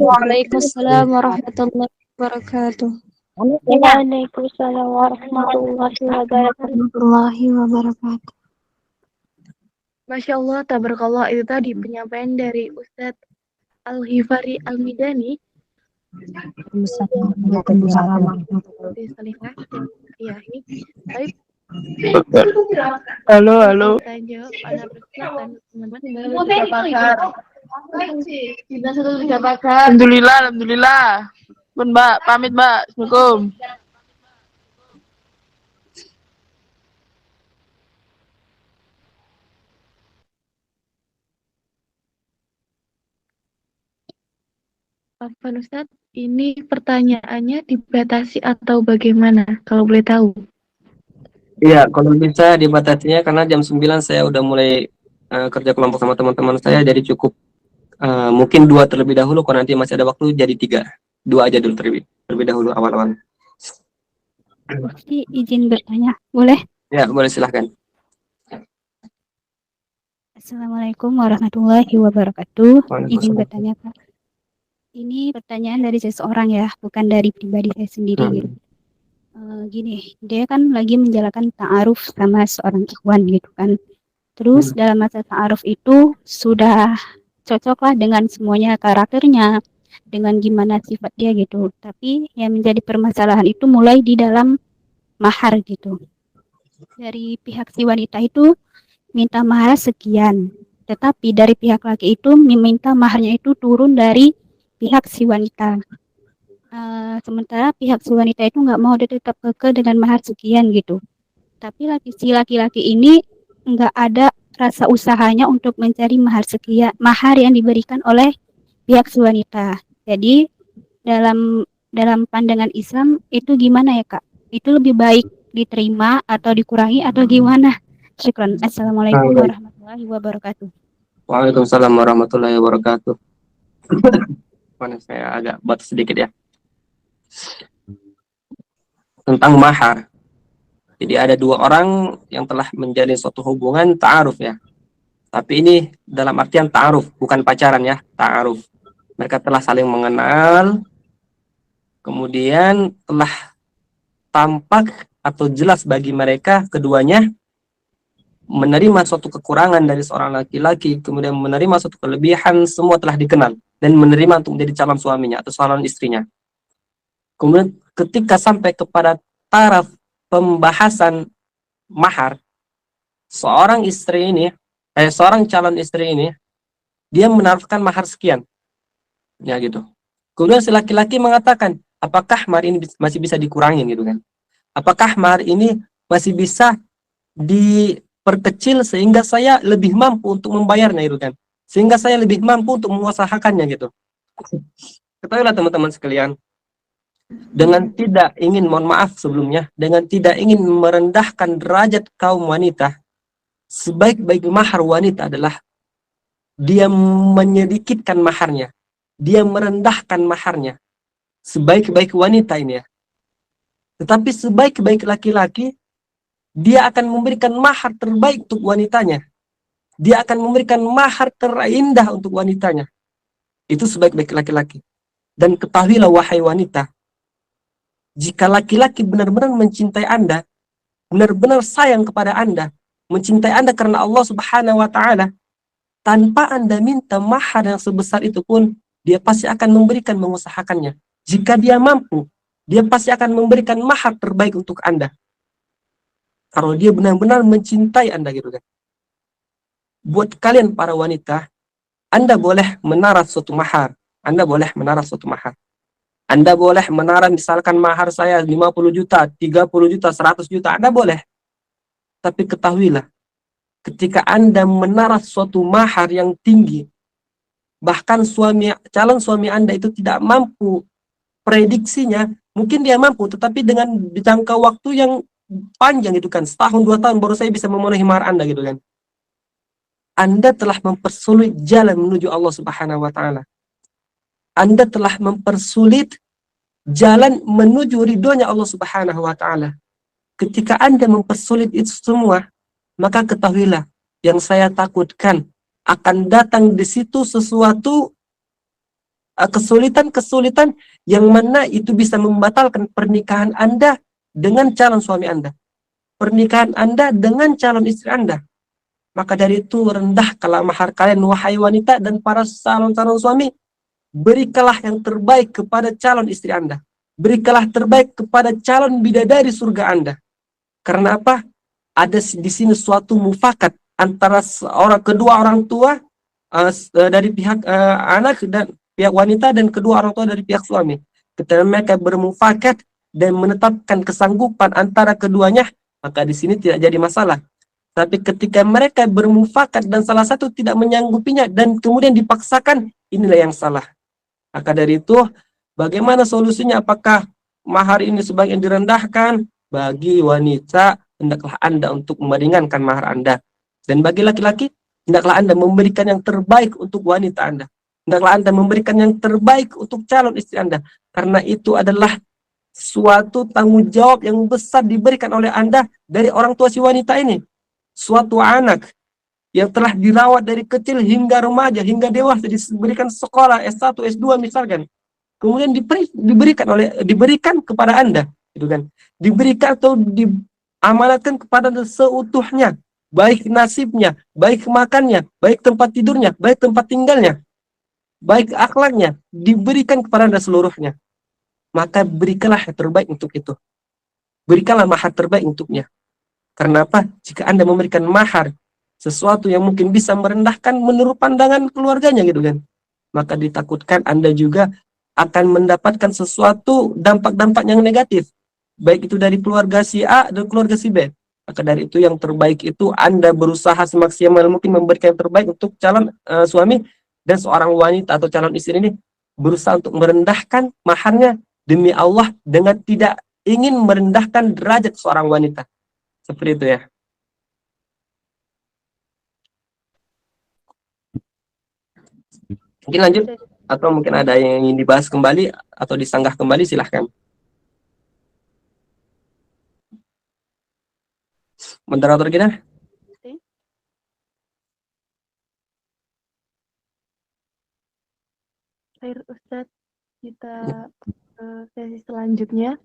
[SPEAKER 3] Waalaikumsalam warahmatullahi wabarakatuh.
[SPEAKER 2] Waalaikumsalam warahmatullahi wabarakatuh.
[SPEAKER 3] Masya Allah, tabarakallah, itu tadi penyampaian dari Ustadz Al-Ghifari Al-Midani. Iya, ini. Baik.
[SPEAKER 4] Halo.
[SPEAKER 3] Tanya jawab anak berkenan teman-teman.
[SPEAKER 4] Alhamdulillah. Pun Mbak, pamit Mbak. Assalamualaikum.
[SPEAKER 3] Afwan Ustadz, ini pertanyaannya dibatasi atau bagaimana? Kalau boleh tahu.
[SPEAKER 1] Iya, kalau bisa dibatasinya karena jam 9 saya udah mulai kerja kelompok sama teman-teman saya, jadi cukup mungkin 2 terlebih dahulu, kalau nanti masih ada waktu jadi 3. 2 aja dulu terlebih dahulu awal-awal.
[SPEAKER 5] Mufti izin bertanya, boleh?
[SPEAKER 1] Ya, boleh silahkan.
[SPEAKER 5] Assalamualaikum warahmatullahi wabarakatuh. Izin
[SPEAKER 1] Waalaikumsalam.
[SPEAKER 5] bertanya, Kak. Ini pertanyaan dari seseorang ya, bukan dari pribadi saya sendiri gitu. Gini, dia kan lagi menjalankan ta'aruf sama seorang ikhwan gitu kan. Terus dalam masa ta'aruf itu sudah cocok lah dengan semuanya, karakternya, dengan gimana sifat dia gitu. Tapi yang menjadi permasalahan itu mulai di dalam mahar gitu. Dari pihak si wanita itu minta mahar sekian, tetapi dari pihak laki itu meminta maharnya itu turun dari pihak si wanita. Sementara pihak si wanita itu nggak mau, dia tetap kekeh dengan mahar sekian gitu. Tapi si laki-laki ini nggak ada rasa usahanya untuk mencari mahar sekian, mahar yang diberikan oleh pihak si wanita. Jadi dalam pandangan Islam itu gimana ya Kak? Itu lebih baik diterima atau dikurangi atau gimana? Syukran. Assalamualaikum warahmatullahi wabarakatuh.
[SPEAKER 1] Waalaikumsalam warahmatullahi wabarakatuh. Mana saya agak batas sedikit ya. Tentang mahar. Jadi ada 2 orang yang telah menjalin suatu hubungan ta'aruf ya. Tapi ini dalam artian ta'aruf, bukan pacaran ya, ta'aruf. Mereka telah saling mengenal, kemudian telah tampak atau jelas bagi mereka keduanya menerima suatu kekurangan dari seorang laki-laki, kemudian menerima suatu kelebihan, semua telah dikenal dan menerima untuk menjadi calon suaminya atau calon istrinya. Kemudian ketika sampai kepada taraf pembahasan mahar, seorang calon istri ini dia menaruhkan mahar sekian, ya gitu. Kemudian si laki-laki mengatakan, apakah mahar ini masih bisa dikurangi gitu kan? Apakah mahar ini masih bisa diperkecil sehingga saya lebih mampu untuk membayarnya gitu kan? Sehingga saya lebih mampu untuk mengusahakannya gitu. Ketahuilah teman-teman sekalian, dengan tidak ingin, mohon maaf sebelumnya, dengan tidak ingin merendahkan derajat kaum wanita, sebaik-baik mahar wanita adalah dia menyedikitkan maharnya, dia merendahkan maharnya. Sebaik-baik wanita ini ya. Tetapi sebaik-baik laki-laki, dia akan memberikan mahar terbaik untuk wanitanya. Dia akan memberikan mahar terindah untuk wanitanya. Itu sebaik-baik laki-laki. Dan ketahuilah wahai wanita, jika laki-laki benar-benar mencintai Anda, benar-benar sayang kepada Anda, mencintai Anda karena Allah Subhanahu wa Ta'ala, tanpa Anda minta mahar yang sebesar itu pun, dia pasti akan memberikan, mengusahakannya. Jika dia mampu, dia pasti akan memberikan mahar terbaik untuk Anda. Kalau dia benar-benar mencintai Anda gitu kan. Buat kalian para wanita, Anda boleh menara suatu mahar. Anda boleh menara suatu mahar. Anda boleh menara misalkan mahar saya 50 juta, 30 juta, 100 juta. Anda boleh. Tapi ketahuilah, ketika Anda menara suatu mahar yang tinggi, bahkan calon suami Anda itu tidak mampu prediksinya, mungkin dia mampu, tetapi dengan jangka waktu yang panjang gitu kan, setahun 2 tahun baru saya bisa memenuhi mahar Anda gitu kan. Anda telah mempersulit jalan menuju Allah Subhanahu wa Ta'ala. Anda telah mempersulit jalan menuju ridhonya Allah Subhanahu wa Ta'ala. Ketika Anda mempersulit itu semua, maka ketahuilah, yang saya takutkan akan datang di situ sesuatu kesulitan-kesulitan yang mana itu bisa membatalkan pernikahan Anda dengan calon suami Anda, pernikahan Anda dengan calon istri Anda. Maka dari itu rendahkanlah mahar kalian wahai wanita, dan para calon-calon suami, berikanlah yang terbaik kepada calon istri Anda. Berikanlah terbaik kepada calon bidadari surga Anda. Karena apa? Ada di sini suatu mufakat antara kedua orang tua dari pihak anak dan pihak wanita, dan kedua orang tua dari pihak suami. Ketika mereka bermufakat dan menetapkan kesanggupan antara keduanya, maka di sini tidak jadi masalah. Tapi ketika mereka bermufakat dan salah satu tidak menyanggupinya dan kemudian dipaksakan, inilah yang salah. Maka dari itu, bagaimana solusinya? Apakah mahar ini sebagian direndahkan? Bagi wanita, hendaklah Anda untuk meringankan mahar Anda. Dan bagi laki-laki, hendaklah Anda memberikan yang terbaik untuk wanita Anda. Hendaklah Anda memberikan yang terbaik untuk calon istri Anda. Karena itu adalah suatu tanggung jawab yang besar diberikan oleh Anda dari orang tua si wanita ini. Suatu anak yang telah dirawat dari kecil hingga remaja, hingga dewasa, diberikan sekolah S1, S2 misalkan. Kemudian diberikan kepada Anda, gitu kan. Diberikan atau diamanatkan kepada Anda seutuhnya, baik nasibnya, baik makannya, baik tempat tidurnya, baik tempat tinggalnya, baik akhlaknya, diberikan kepada Anda seluruhnya. Maka berikanlah yang terbaik untuk itu. Berikanlah mahar terbaik untuknya. Karena apa? Jika Anda memberikan mahar sesuatu yang mungkin bisa merendahkan menurut pandangan keluarganya, gitu kan, maka ditakutkan Anda juga akan mendapatkan sesuatu dampak-dampak yang negatif, baik itu dari keluarga si A dan keluarga si B. Maka dari itu yang terbaik itu Anda berusaha semaksimal mungkin memberikan yang terbaik untuk calon suami, dan seorang wanita atau calon istri ini berusaha untuk merendahkan maharnya demi Allah dengan tidak ingin merendahkan derajat seorang wanita. Seperti itu ya. Mungkin lanjut, atau mungkin ada yang ingin dibahas kembali atau disanggah kembali, silahkan. Moderator kita.
[SPEAKER 3] Baik Ustadz, kita ke sesi selanjutnya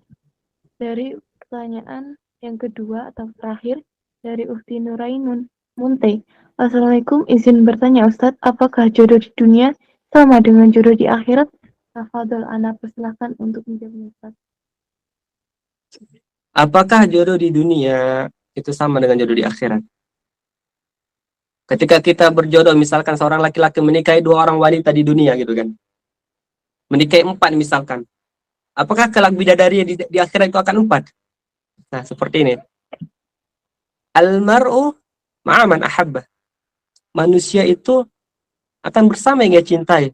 [SPEAKER 3] dari pertanyaan yang kedua atau terakhir dari Ukti Nurainun Munte. Assalamualaikum, izin bertanya Ustadz, apakah jodoh di dunia sama dengan jodoh di akhirat? Tafadhol, ana persilahkan untuk menjawab Ustadz.
[SPEAKER 1] Apakah jodoh di dunia itu sama dengan jodoh di akhirat? Ketika kita berjodoh, misalkan seorang laki-laki menikahi 2 orang wanita di dunia, gitu kan, menikahi 4 misalkan, apakah kelak bidadari di akhirat itu akan 4? Nah, seperti ini. Al-mar'u ma'aman ahabba. Manusia itu akan bersama yang dia cintai.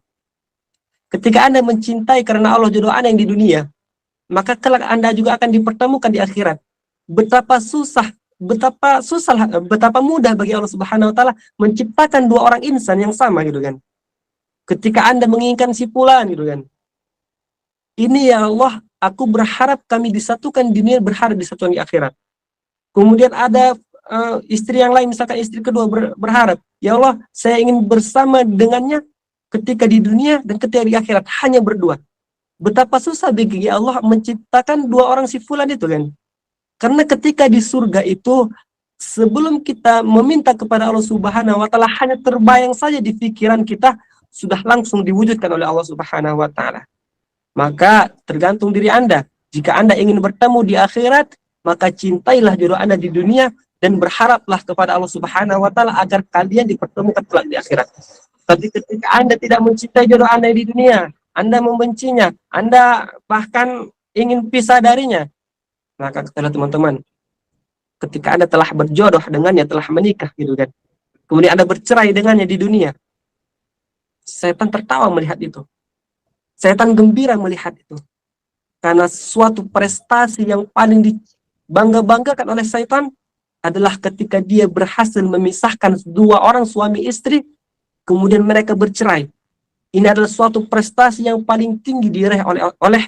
[SPEAKER 1] Ketika Anda mencintai karena Allah jodoh Anda yang di dunia, maka kelak Anda juga akan dipertemukan di akhirat. Betapa mudah bagi Allah Subhanahu wa taala menciptakan 2 orang insan yang sama, gitu kan. Ketika Anda menginginkan si fulan, gitu kan, ini ya Allah, aku berharap kami disatukan di dunia, berharap disatukan di akhirat. Kemudian ada istri yang lain, misalkan istri kedua berharap, ya Allah, saya ingin bersama dengannya ketika di dunia dan ketika di akhirat, hanya berdua. Betapa susah bagi Allah menciptakan 2 orang si fulan itu kan. Karena ketika di surga itu, sebelum kita meminta kepada Allah Subhanahu wa taala, hanya terbayang saja di pikiran kita, sudah langsung diwujudkan oleh Allah Subhanahu wa taala. Maka tergantung diri Anda. Jika Anda ingin bertemu di akhirat, maka cintailah jodoh Anda di dunia dan berharaplah kepada Allah Subhanahu wa taala agar kalian dipertemukan kelak di akhirat. Tapi ketika Anda tidak mencintai jodoh Anda di dunia, Anda membencinya, Anda bahkan ingin pisah darinya, maka katakanlah teman-teman, ketika Anda telah berjodoh dengannya, telah menikah, gitu kan, kemudian Anda bercerai dengannya di dunia, setan tertawa melihat itu. Setan gembira melihat itu. Karena suatu prestasi yang paling dibangga-banggakan oleh setan adalah ketika dia berhasil memisahkan 2 orang suami istri, kemudian mereka bercerai. Ini adalah suatu prestasi yang paling tinggi diraih oleh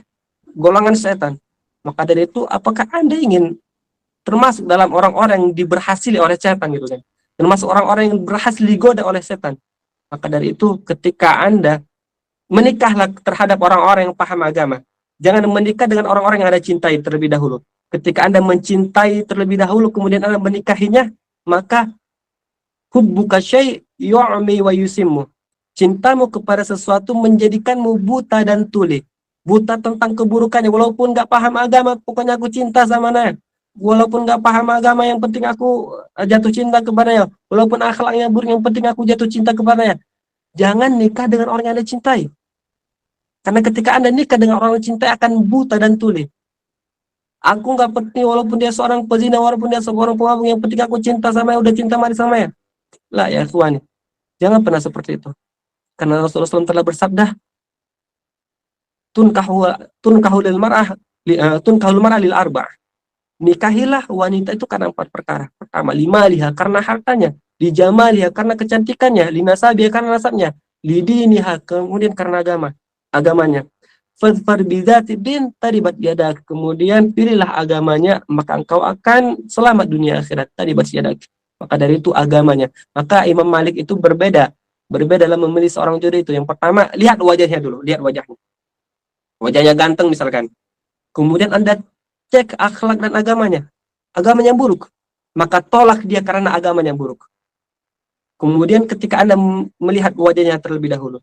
[SPEAKER 1] golongan setan. Maka dari itu, apakah Anda ingin termasuk dalam orang-orang yang diberhasili oleh setan, gitu kan? Termasuk orang-orang yang berhasil digoda oleh setan. Maka dari itu, ketika Anda menikahlah terhadap orang-orang yang paham agama. Jangan menikah dengan orang-orang yang Anda cintai terlebih dahulu. Ketika Anda mencintai terlebih dahulu, kemudian Anda menikahinya, maka hubbuka syai' yu'mi wa yusimmu. Cintamu kepada sesuatu menjadikanmu buta dan tuli. Buta tentang keburukannya, walaupun gak paham agama, pokoknya aku cinta sama dia. Walaupun gak paham agama, yang penting aku jatuh cinta kepadanya. Walaupun akhlaknya buruk, yang penting aku jatuh cinta kepadanya. Jangan nikah dengan orang yang Anda cintai. Karena ketika Anda nikah dengan orang yang cintai, akan buta dan tuli. Aku nggak penting walaupun dia seorang pezina, walaupun dia seorang pemabuk, yang penting aku cinta sama dia, udah cinta mati sama dia. Lah ya ikhwan, jangan pernah seperti itu. Karena Rasulullah SAW telah bersabda, tunkahul mar'ah lil arba'. Nikahilah wanita itu karena 4 perkara. Pertama, limaliha karena hartanya, lijamaliha karena kecantikannya, linasabiha karena nasabnya, lidiniha kemudian karena agamanya. Fadfar bidzati din taribat yadak. Kemudian pilihlah agamanya, maka engkau akan selamat dunia akhirat. Taribat yadak. Maka dari itu agamanya. Maka Imam Malik itu berbeda dalam memilih seorang jodoh itu. Yang pertama, lihat wajahnya dulu, lihat wajahnya. Wajahnya ganteng misalkan. Kemudian Anda cek akhlak dan agamanya. Agamanya buruk, maka tolak dia karena agamanya buruk. Kemudian ketika Anda melihat wajahnya terlebih dahulu,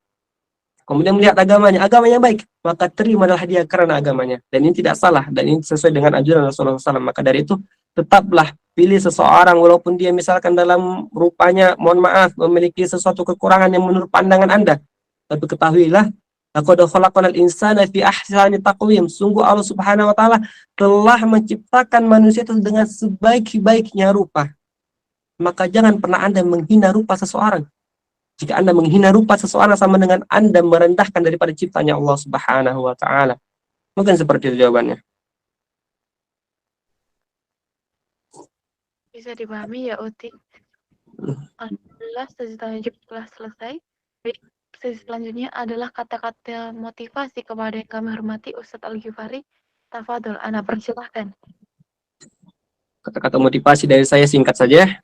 [SPEAKER 1] kemudian melihat agamanya baik, maka terimalah dia karena agamanya. Dan ini tidak salah, dan ini sesuai dengan anjuran Rasulullah SAW. Maka dari itu, tetaplah pilih seseorang walaupun dia misalkan dalam rupanya, mohon maaf, memiliki sesuatu kekurangan yang menurut pandangan Anda. Tapi ketahuilah, laqad khalaqnal insana fi ahsani taqwim. Sungguh Allah Subhanahu wa taala telah menciptakan manusia itu dengan sebaik-baiknya rupa. Maka jangan pernah Anda menghina rupa seseorang. Jika Anda menghina rupa seseorang sama dengan Anda merendahkan daripada ciptanya Allah Subhanahu wa taala. Mungkin seperti itu jawabannya.
[SPEAKER 3] Bisa dipahami ya, Uti? Alhamdulillah, sesi selanjutnya telah selesai. Baik, sesi selanjutnya adalah kata-kata motivasi kepada yang kami hormati Ustadz Al-Ghifari. Tafadhol, Ana persilahkan.
[SPEAKER 1] Kata-kata motivasi dari saya singkat saja,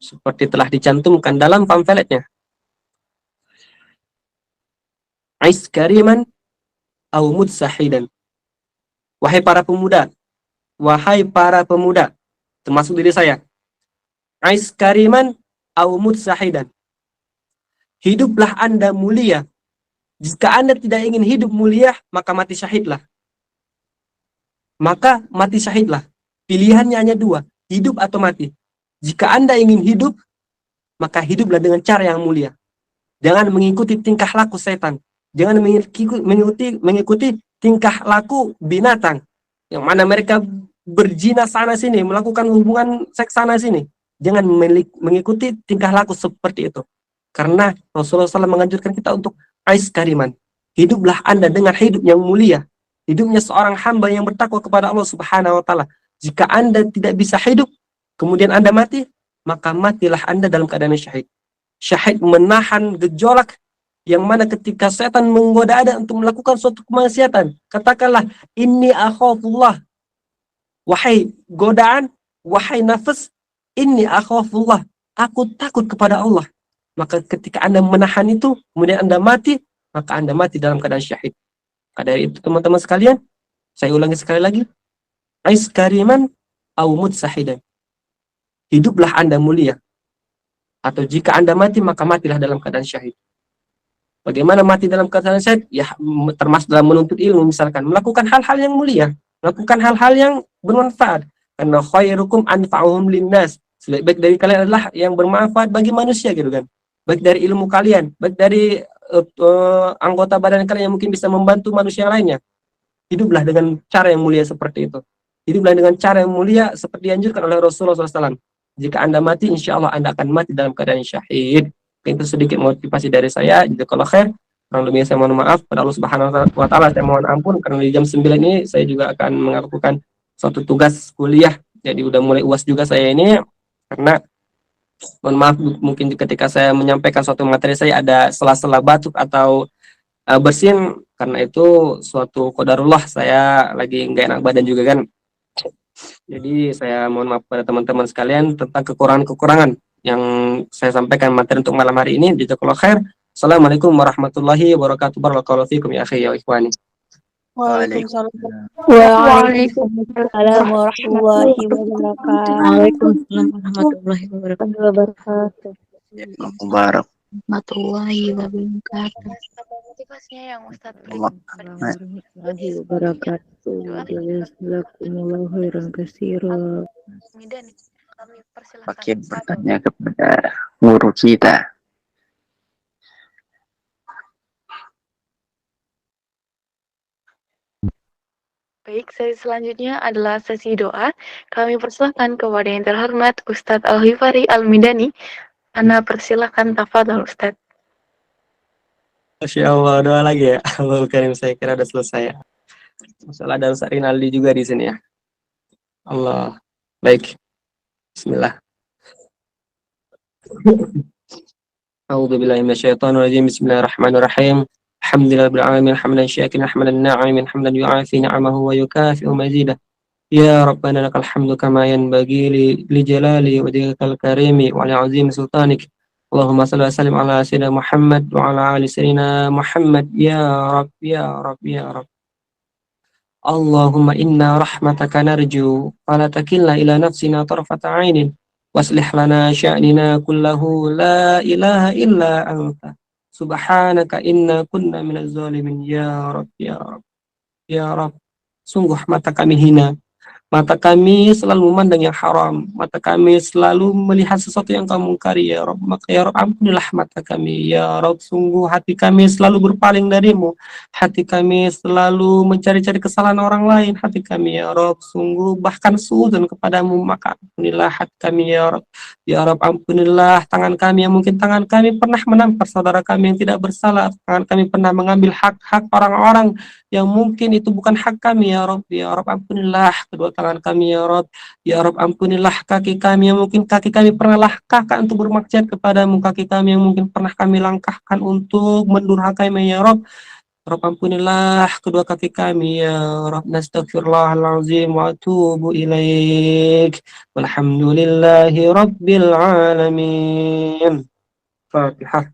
[SPEAKER 1] seperti telah dicantumkan dalam pamfletnya. Ais kariman au mutsahidan. Wahai para pemuda, termasuk diri saya. Ais kariman au mutsahidan. Hiduplah Anda mulia. Jika Anda tidak ingin hidup mulia, maka mati syahidlah. Pilihannya hanya 2, hidup atau mati. Jika Anda ingin hidup, maka hiduplah dengan cara yang mulia. Jangan mengikuti tingkah laku setan. Jangan mengikuti tingkah laku binatang. Yang mana mereka berzina sana sini, melakukan hubungan seks sana sini. Jangan mengikuti tingkah laku seperti itu. Karena Rasulullah SAW menganjurkan kita untuk ais kariman. Hiduplah Anda dengan hidup yang mulia. Hidupnya seorang hamba yang bertakwa kepada Allah Subhanahu wa taala. Jika Anda tidak bisa hidup, kemudian Anda mati, maka matilah Anda dalam keadaan syahid. Syahid menahan gejolak yang mana ketika setan menggoda Anda untuk melakukan suatu kemaksiatan, katakanlah inni akhafullah. Wahai godaan, wahai nafas, inni akhafullah. Aku takut kepada Allah. Maka ketika Anda menahan itu, kemudian Anda mati, maka Anda mati dalam keadaan syahid. Maka dari itu teman-teman sekalian, saya ulangi sekali lagi. Ais kariman au mutsahidan. Hiduplah Anda mulia. Atau jika Anda mati, maka matilah dalam keadaan syahid. Bagaimana mati dalam keadaan syahid? Ya, termasuk dalam menuntut ilmu misalkan. Melakukan hal-hal yang mulia. Melakukan hal-hal yang bermanfaat. Karena khairukum anfa'uhum linnas. Sebaik dari kalian adalah yang bermanfaat bagi manusia gitu kan. Baik dari ilmu kalian, baik dari anggota badan kalian yang mungkin bisa membantu manusia lainnya. Hiduplah dengan cara yang mulia seperti itu. Hiduplah dengan cara yang mulia seperti dianjurkan oleh Rasulullah SAW. Jika Anda mati, insya Allah Anda akan mati dalam keadaan syahid. Itu sedikit motivasi dari saya. Jazakallahu khair. Kurang lebihnya saya mohon maaf pada Allah Subhanahu wa taala. Saya mohon ampun karena di jam 9 ini saya juga akan melakukan suatu tugas kuliah. Jadi udah mulai UAS juga saya ini, karena mohon maaf mungkin ketika saya menyampaikan suatu materi saya ada sela-sela batuk atau bersin, karena itu suatu qadarullah, saya lagi nggak enak badan juga kan. Jadi saya mohon maaf pada teman-teman sekalian tentang kekurangan-kekurangan yang saya sampaikan materi untuk malam hari ini. Jazakallahu khair. Assalamualaikum warahmatullahi wabarakatuh. Barakallahu fikum ya akhi ya ikhwani.
[SPEAKER 2] Waalaikumsalam
[SPEAKER 3] Waalaikumsalam
[SPEAKER 2] warahmatullahi wabarakatuh.
[SPEAKER 6] Waalaikumsalam warahmatullahi wabarakatuh.
[SPEAKER 7] Mubarak.
[SPEAKER 6] Warahmatullahi wabarakatuh.
[SPEAKER 3] motivasinya yang Ustadz
[SPEAKER 6] Waalaikumsalam warahmatullahi wabarakatuh. Jazakumullahu khairan katsiran.
[SPEAKER 3] Midan, kami persilahkan.
[SPEAKER 7] Pakai bertanya kepada guru kita.
[SPEAKER 3] Baik, sesi selanjutnya adalah sesi doa. Kami persilahkan kepada yang terhormat Ustadz Al-Ghifari Al-Midani. Ana persilahkan, tafadhol Ustadz.
[SPEAKER 1] Masya Allah, doa lagi ya. Allah Karim, saya kira udah selesai ya. Masalah ada Ustaz Rinaldi juga di sini ya. Allah. Baik. Bismillah. A'udzu billahi minasyaitonir rajim. Bismillahirrahmanirrahim. Alhamdulillahirabbil alamin hamdan syakiran hamdan na'iman hamdan yu'afi ni'amahu wa yukafi'u mazidah. Ya Rabbana lakal hamdu kama yanbaghi li jalali wajhikal karimi wa li 'azimi sultanik. Allahumma shalli wa sallim ala sayyidina Muhammad wa ala ali sayyidina Muhammad. Ya Rabb, ya Rabb, ya Rabb. Allahumma inna rahmataka narju fala takilna ila nafsina tarfata 'ainin waslih lana sya'nina kullahu la ilaha illa anta subhanaka inna kunna minaz zalimin. Ya Rabb, ya Rabb, ya Rabb. Sungguh mata kami hina, mata kami selalu memandang yang haram, mata kami selalu melihat sesuatu yang kamu mungkari, ya Rabb. Maka ya Rabb, ampunilah mata kami, ya Rabb. Sungguh hati kami selalu berpaling darimu, hati kami selalu mencari-cari kesalahan orang lain, hati kami ya Rabb. Sungguh bahkan suudzon kepadamu, maka ampunilah hati kami ya Rabb. Ya Rabb, ampunilah tangan kami yang mungkin tangan kami pernah menampar saudara kami yang tidak bersalah, tangan kami pernah mengambil hak-hak orang-orang yang mungkin itu bukan hak kami ya Rabb. Ya Rabb, ampunilah kedua tangan kami ya Rabb. Ya Rabb, ampunilah kaki kami yang mungkin kaki kami pernah langkahkan untuk bermaksiat kepadamu, kaki kami yang mungkin pernah kami langkahkan untuk mendurhakaimu ya Rabb. Rabb, ampunilah kedua kaki kami ya Rabb. Nastaghfirullahalazim wa atubu ilaik. Walhamdulillahi rabbil alamin. Fatihah.